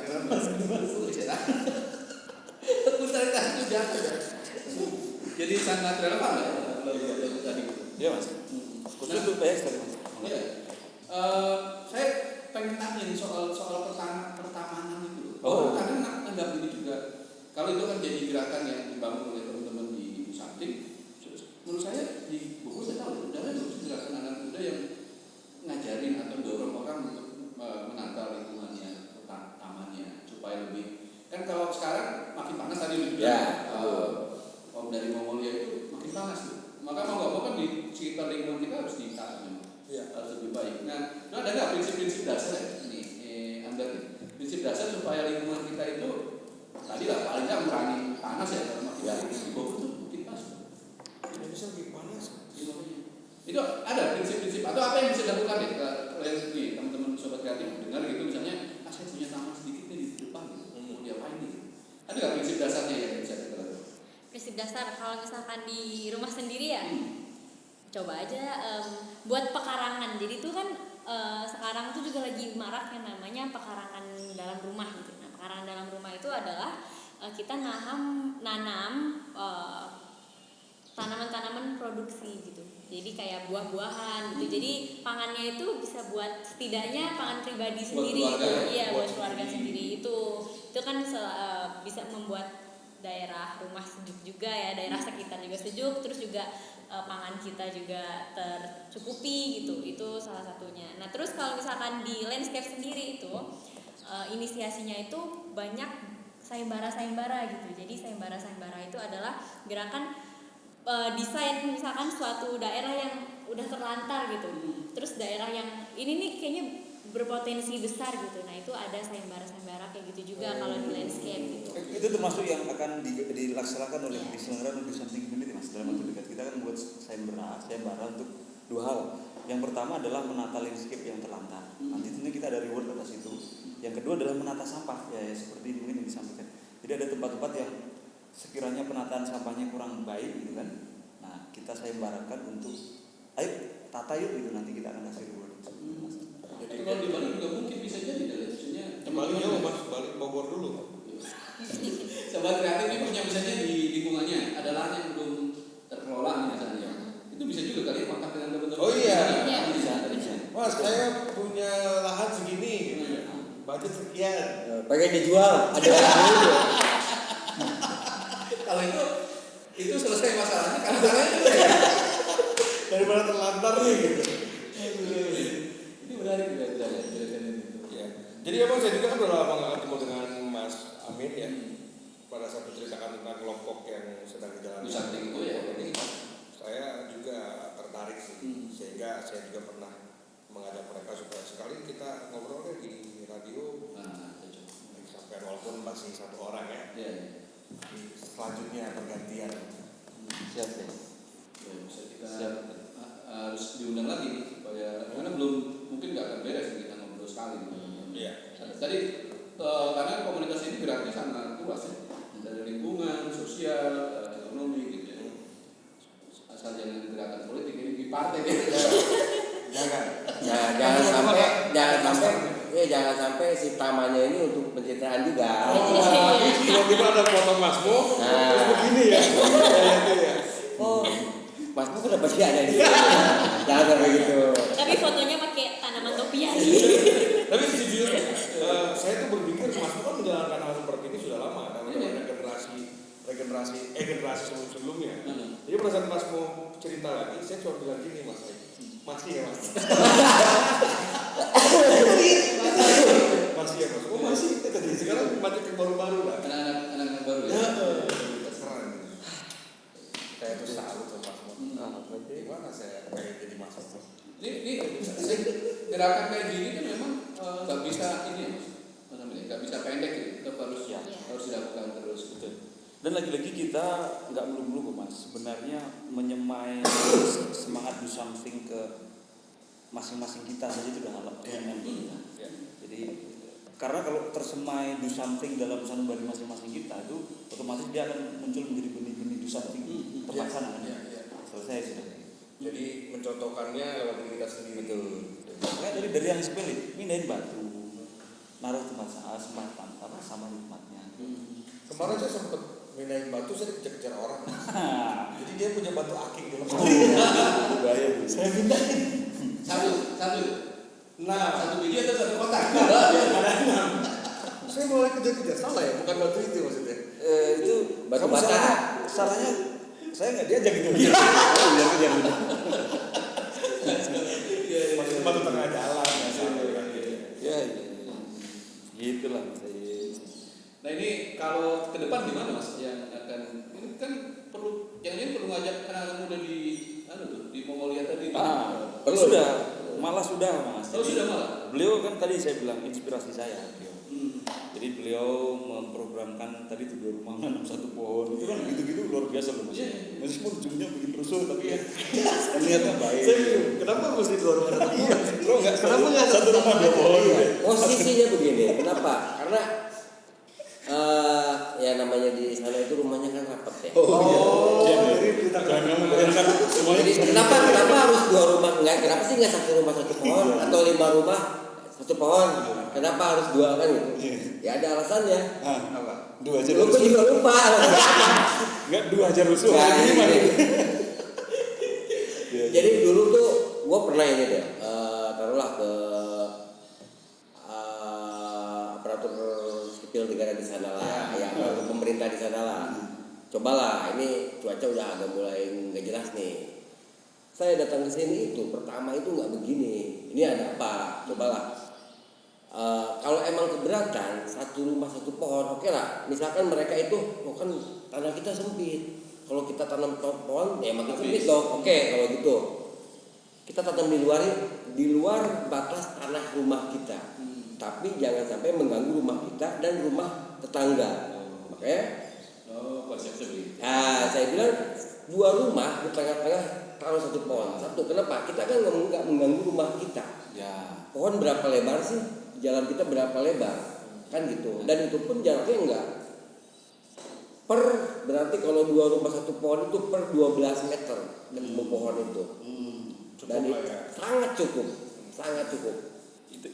jadi sangat relevan ya lagu tadi. Iya mas. Khusus untuk PS tadi mas. Iya. Saya pengen nanyain soal pertamanan itu. Karena anggap ini juga kalau itu kan jadi gerakan yang dibangun oleh teman-teman di samping. Menurut saya di Bogor saya tahu ada gerakan anak muda yang ngajarin atau dorong orang untuk menata lingkungannya, tamannya supaya lebih. Kan kalau sekarang makin panas tadi udah bilang, dari Mongolia itu makin panas tuh. Maka mau nggak mau kan di sekitar lingkungan kita harus ditata memang. Harus lebih baik. Nah ada nggak prinsip-prinsip dasar ya? Prinsip dasar supaya lingkungan kita itu tadi lah paling nggak mengurangi panas ya kalau makin hari di Bogor tuh makin panas. Ini bisa lebih panas. Itu ada prinsip-prinsip atau apa yang bisa dilakukan ya nih teman-teman sobat kreatif dengar gitu misalnya saya punya taman sedikit nih di depan mau diapain nih? Ada nggak prinsip dasarnya yang bisa kita lakukan? Prinsip dasar kalau misalkan di rumah sendiri ya coba aja buat pekarangan. Jadi itu kan sekarang tuh juga lagi marak yang namanya pekarangan dalam rumah gitu. Nah pekarangan dalam rumah itu adalah kita nanam tanaman-tanaman produksi gitu. Jadi kayak buah-buahan gitu. Jadi pangannya itu bisa buat setidaknya pangan pribadi sendiri gitu. Iya buat keluarga sendiri itu kan bisa membuat daerah rumah sejuk juga ya, daerah sekitar juga sejuk, terus juga pangan kita juga tercukupi gitu. Itu salah satunya. Nah terus kalau misalkan di landscape sendiri itu inisiasinya itu banyak sayembara gitu. Jadi sayembara itu adalah gerakan desain misalkan suatu daerah yang udah terlantar gitu. Terus daerah yang ini nih kayaknya berpotensi besar gitu. Nah itu ada sayembara kayak gitu juga kalau di landscape gitu. Itu termasuk yang akan dilaksanakan oleh diselenggarakan oleh Something Community mas. Dalam waktu dekat kita kan buat sayembara untuk dua hal. Yang pertama adalah menata landscape yang terlantar. Nanti tentunya kita ada reward atas itu. Yang kedua adalah menata sampah ya seperti mungkin yang disampaikan. Jadi ada tempat-tempat yang sekiranya penataan sampahnya kurang baik gitu kan. Nah kita sayembarakan untuk ayo tata yuk gitu, nanti kita akan kasih reward. Jadi kalau di Bali juga mungkin bisa jadi maksudnya Bali jauh mas, balik Bogor dulu. Sobat kreatif ini punya misalnya di lingkungannya ada lahan yang belum terkelola misalnya. Itu bisa juga kali kontak dengan teman-teman. Oh iya. Bisa. Mas saya punya lahan segini gitu. Budget sekian. Pengen dijual, ada yang dulu. Kalau itu selesai masalahnya karena caranya ya. Daripada terlantar nih gitu. Ini menarik juga Ya. Jadi emang saya juga kan udah lama nggak ketemu dengan Mas Amin ya. Pada saat menceritakan tentang kelompok yang sedang dijalani. Di samping itu ya. Saya juga tertarik sih. Sehingga saya juga pernah mengajak mereka supaya sekali kita ngobrolnya di radio. Nah, Sampai masih satu orang ya. Iya. Selanjutnya pergantian. Siap ya. Ya, bisa kita harus diundang lagi nih supaya karena belum mungkin nggak akan beres kita ngobrol sekali. Iya. Tadi karena komunitas ini geraknya sangat luas ya, dari lingkungan, sosial, ekonomi gitu ya. Asal jangan gerakan politik ini di partai deh. Jangan. Jangan sampai si tamanya ini untuk pencitraan juga. Tiba-tiba ada foto Mas Mo, terus begini ya. Oh, Mas Bu kenapa sih ada di sini? Jangan sampai gitu. Tapi fotonya pakai tanaman topiari. Tapi sejujurnya saya tuh berpikir Mas Mo kan menjalankan hal seperti ini sudah lama karena ada generasi sebelumnya. Jadi pada saat Mas Mo cerita lagi, saya cuma bilang gini Mas, masih ya Mas. Masih ya Mas. Oh masih tadi sekarang banyak yang baru-baru lah. Anak-anak baru ya. Keren. Saya tuh salut sama Mas Mo. Gimana saya pengen jadi Mas Mo? Ini gerakan kayak gini kan memang nggak bisa ini ya Mas. Nggak bisa pendek gitu. Tetap harus dilakukan terus. Betul. Dan lagi-lagi kita nggak melulu Mas, sebenarnya menyemai semangat do something ke masing-masing kita saja itu udah halal. Jadi karena kalau tersemai do something dalam sanubari masing-masing kita itu otomatis dia akan muncul menjadi benih-benih do something terlaksana. Selesai sudah. Jadi mencontohkannya lewat diri kita sendiri. Betul. Makanya dari yang sepele, mindahin batu, naruh tempat sama nikmatnya. Kemarin saya sempat mindahin batu, saya dikejar-kejar orang. Jadi dia punya batu akik dalam Bahaya. saya pindahin. Satu. Nah, Satu biji atau satu kotak? saya mulai kejar-kejar, salah ya, bukan batu itu maksudnya. Itu Batu kamu bata. salahnya saya nggak diajak gitu. Kejar. Maksudnya batu tengah jalan. Ya, gitulah Mas. Nah ini kalau ke depan gimana Mas yang akan ini kan perlu ngajak anak-anak muda di Mongolia tadi. Sudah Mas. Oh, sudah malah. Beliau kan tadi saya bilang inspirasi saya beliau. Jadi beliau memprogramkan tadi itu 2 rumah menanam 1 pohon. Itu kan gitu-gitu luar biasa loh Mas. Meskipun ujungnya bikin rusuh tapi ya niatnya baik. Saya bingung, kenapa mesti 2 rumah? Iya, Kenapa nggak 1 rumah 2 pohon? Posisinya begini, kenapa? Karena ya namanya di sana itu rumahnya kan rapat ya. Jadi kita Jangan kamu bayangkan semuanya. Jadi kenapa harus 2 rumah? Kenapa sih nggak 1 rumah 1 pohon atau 5 rumah 1 pohon? Kenapa harus 2 kan gitu? Ya ada alasannya. apa? 2 aja Lu rusuh. juga lupa. Enggak 2 aja rusuh. Nah, Ini mah. Jadi dulu tuh gue pernah ini deh, taruhlah ke aparatur sipil negara di sana lah, ya aparatur pemerintah di sana lah. Cobalah, ini cuaca udah agak mulai nggak jelas nih. Saya datang ke sini itu pertama itu nggak begini. Ini ada apa? Cobalah. Kalau emang keberatan 1 rumah 1 pohon, oke lah. Misalkan mereka itu, kan tanah kita sempit. Kalau kita tanam pohon, ya makin sempit dong. Oke, kalau gitu. Kita tanam di luar batas tanah rumah kita. Tapi jangan sampai mengganggu rumah kita dan rumah tetangga. Makanya Konsepnya begitu. nah, saya bilang 2 rumah di tengah-tengah taruh 1 pohon. Satu, kenapa? Kita kan nggak mengganggu rumah kita. Ya. Pohon berapa lebar sih? Jalan kita berapa lebar? Kan gitu. Dan itu pun jaraknya enggak berarti kalau 2 rumah 1 pohon itu per 12 meter ketemu pohon itu. Dan Cukup lah ya. sangat cukup.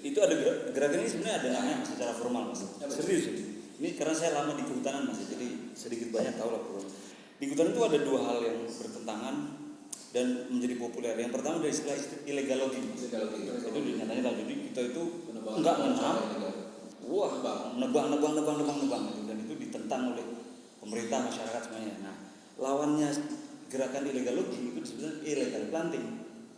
Itu ada gerakan ini sebenarnya ada namanya Mas, secara formal Mas. Serius. Ini karena saya lama di kehutanan Mas, jadi sedikit banyak tahu lah bro. Di kehutanan itu ada 2 hal yang bertentangan dan menjadi populer. Yang pertama dari istilah illegal logging. Itu nyatanya tahu. Jadi kita itu enggak menam. Wah, nebang gitu. Dan itu ditentang oleh pemerintah, masyarakat semuanya. Nah, lawannya gerakan illegal logging itu sebenarnya illegal planting.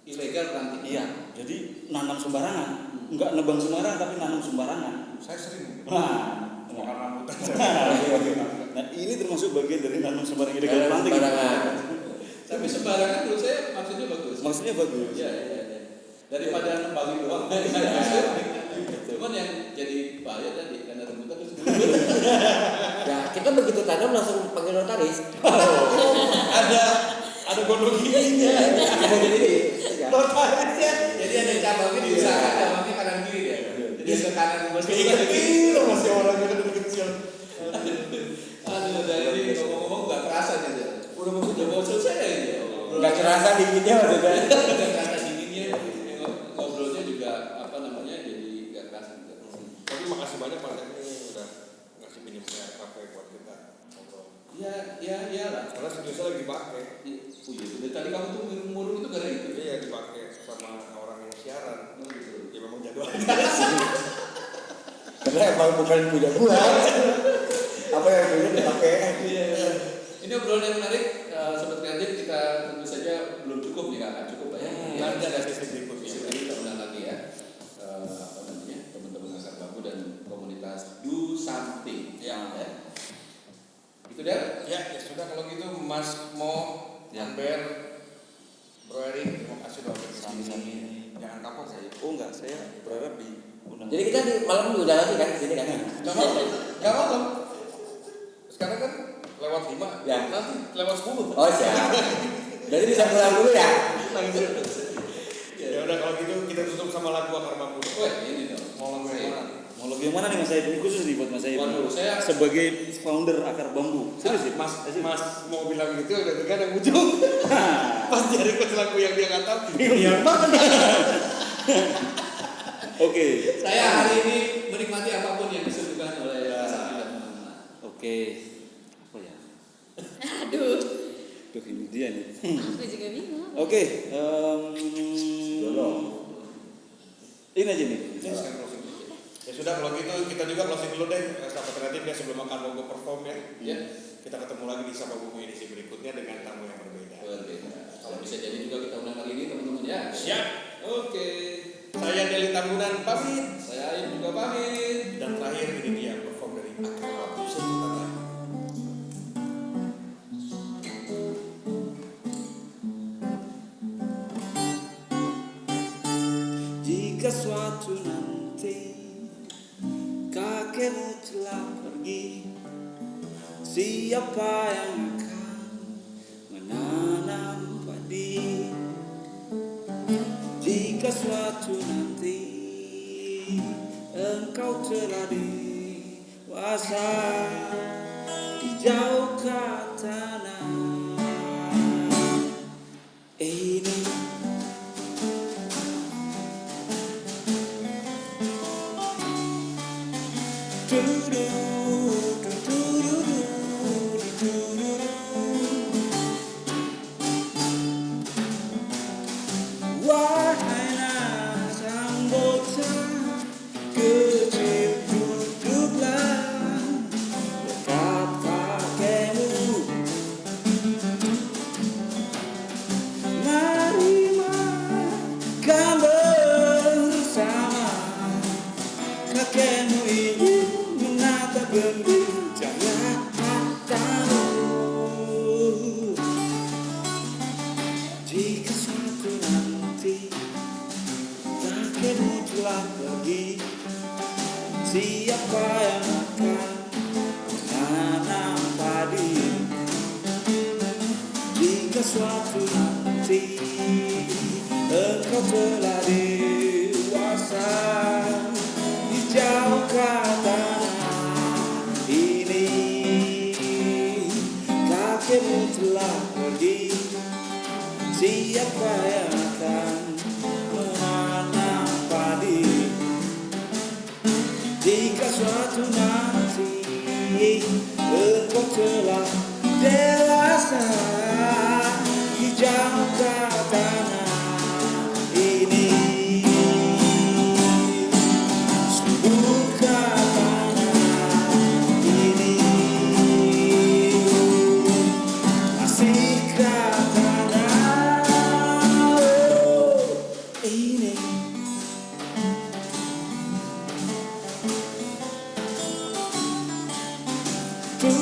Ilegal planting. Iya, jadi nanam sembarangan, enggak nebang sembarangan tapi nanam sembarangan. Saya sering Nah, rambutan. nah ini termasuk bagian dari nanam sembarangan illegal planting. Sembarangan. Tapi sembarangan menurut saya maksudnya bagus. Maksudnya bagus. Iya. Daripada nembangin doang. Cuman yang jadi bahaya tadi karena rebutan terus kita begitu tanam langsung panggil notaris. Ada gondong giginya. Jadi Notarisnya. Jadi ada cabangnya di usaha, cabangnya kanan kiri ya. Jadi ada kanan bos Kecil masih orangnya kan kecil. Aduh, dari ini ngomong-ngomong nggak kerasa nih. Udah mau selesai ya ini. nggak kerasa dinginnya maksudnya. Nggak kerasa dinginnya, ngobrolnya juga apa namanya jadi nggak kerasa juga. Tapi makasih banyak Pak Teknik udah ngasih pinjam PRKP buat kita ngobrol. Iyalah. Karena studio lagi dipakai. Oh iya, dari tadi kamu tuh murung itu gara itu. Iya dipakai sama orang yang siaran. Oh, gitu. Ya memang jadwal. Karena emang bukan punya gua. Apa yang punya dipakai. Ini obrolan yang menarik, sobat kreatif kita tentu saja belum cukup nih kakak, cukup ya. Nanti ada sesi berikutnya. Sesi lagi kita undang lagi ya. Apa namanya teman-teman akar bambu dan komunitas Do Something. Ya. Itu deh. Ya sudah kalau gitu Mas Mo, Ya. Amber, Bro Eri, terima kasih udah hadir di Sami-sami. sini. Jangan kapok saya. Oh enggak, saya berharap diundang. Jadi kita di malam udah nanti kan di sini kan. Gak malam. Sekarang kan lewat 5, Ya. nanti lewat 10. Oh siap. Jadi bisa pulang dulu ya. Ya udah kalau gitu kita tutup sama lagu Akar Bambu. Wah ini dong. Mau lagu yang mana? Mau lagu yang mana nih Mas Said? Ini khusus nih buat Mas Said. Waduh, saya- sebagai founder Akar Bambu. Serius ya? Mas mau bilang gitu udah kan yang ujung. Pas dia request lagu yang dia nggak tahu, yang mana? Oke. Saya hari ini menikmati apapun yang disuguhkan oleh Mas Ami dan teman-teman. Oke. Apa ya? Aduh, Duh ini dia nih. aku juga bingung. Oke. Ini aja nih. Ya sudah kalau gitu kita juga closing dulu deh sahabat kreatif ya sebelum Akar Bambu perform ya. Ya, Kita ketemu lagi di Sapa Buku edisi berikutnya dengan tamu yang berbeda. berbeda. Kalau bisa jadi juga kita undang lagi ini teman-teman ya. Siap. Oke. Saya Deli Tambunan pamit. Saya Aim juga pamit. Dan terakhir ini dia perform dari Akar Bambu Sejuta. Jika suatu nanti kakekmu telah pergi, siapa yang akan menanam padi? Jika suatu nanti engkau telah dewasa, dijauhkan tanah ini. Wahai sang bocah kecil, duduklah dekat kakekmu. Mari makan bersama, kakekmu ini menatap berbicara matamu. Jika suatu nanti kakekmu telah pergi, siapa yang akan menanam padi? Jika suatu nanti engkau telah dewasa, dijauhkan tanah ini. Kakekmu telah pergi, siapa yang akan menanam padi? Jika suatu nanti engkau telah dewasa, dijauhkan tanah ini. Sembuhkan tanah ini. Masihkah tanah ini? Ku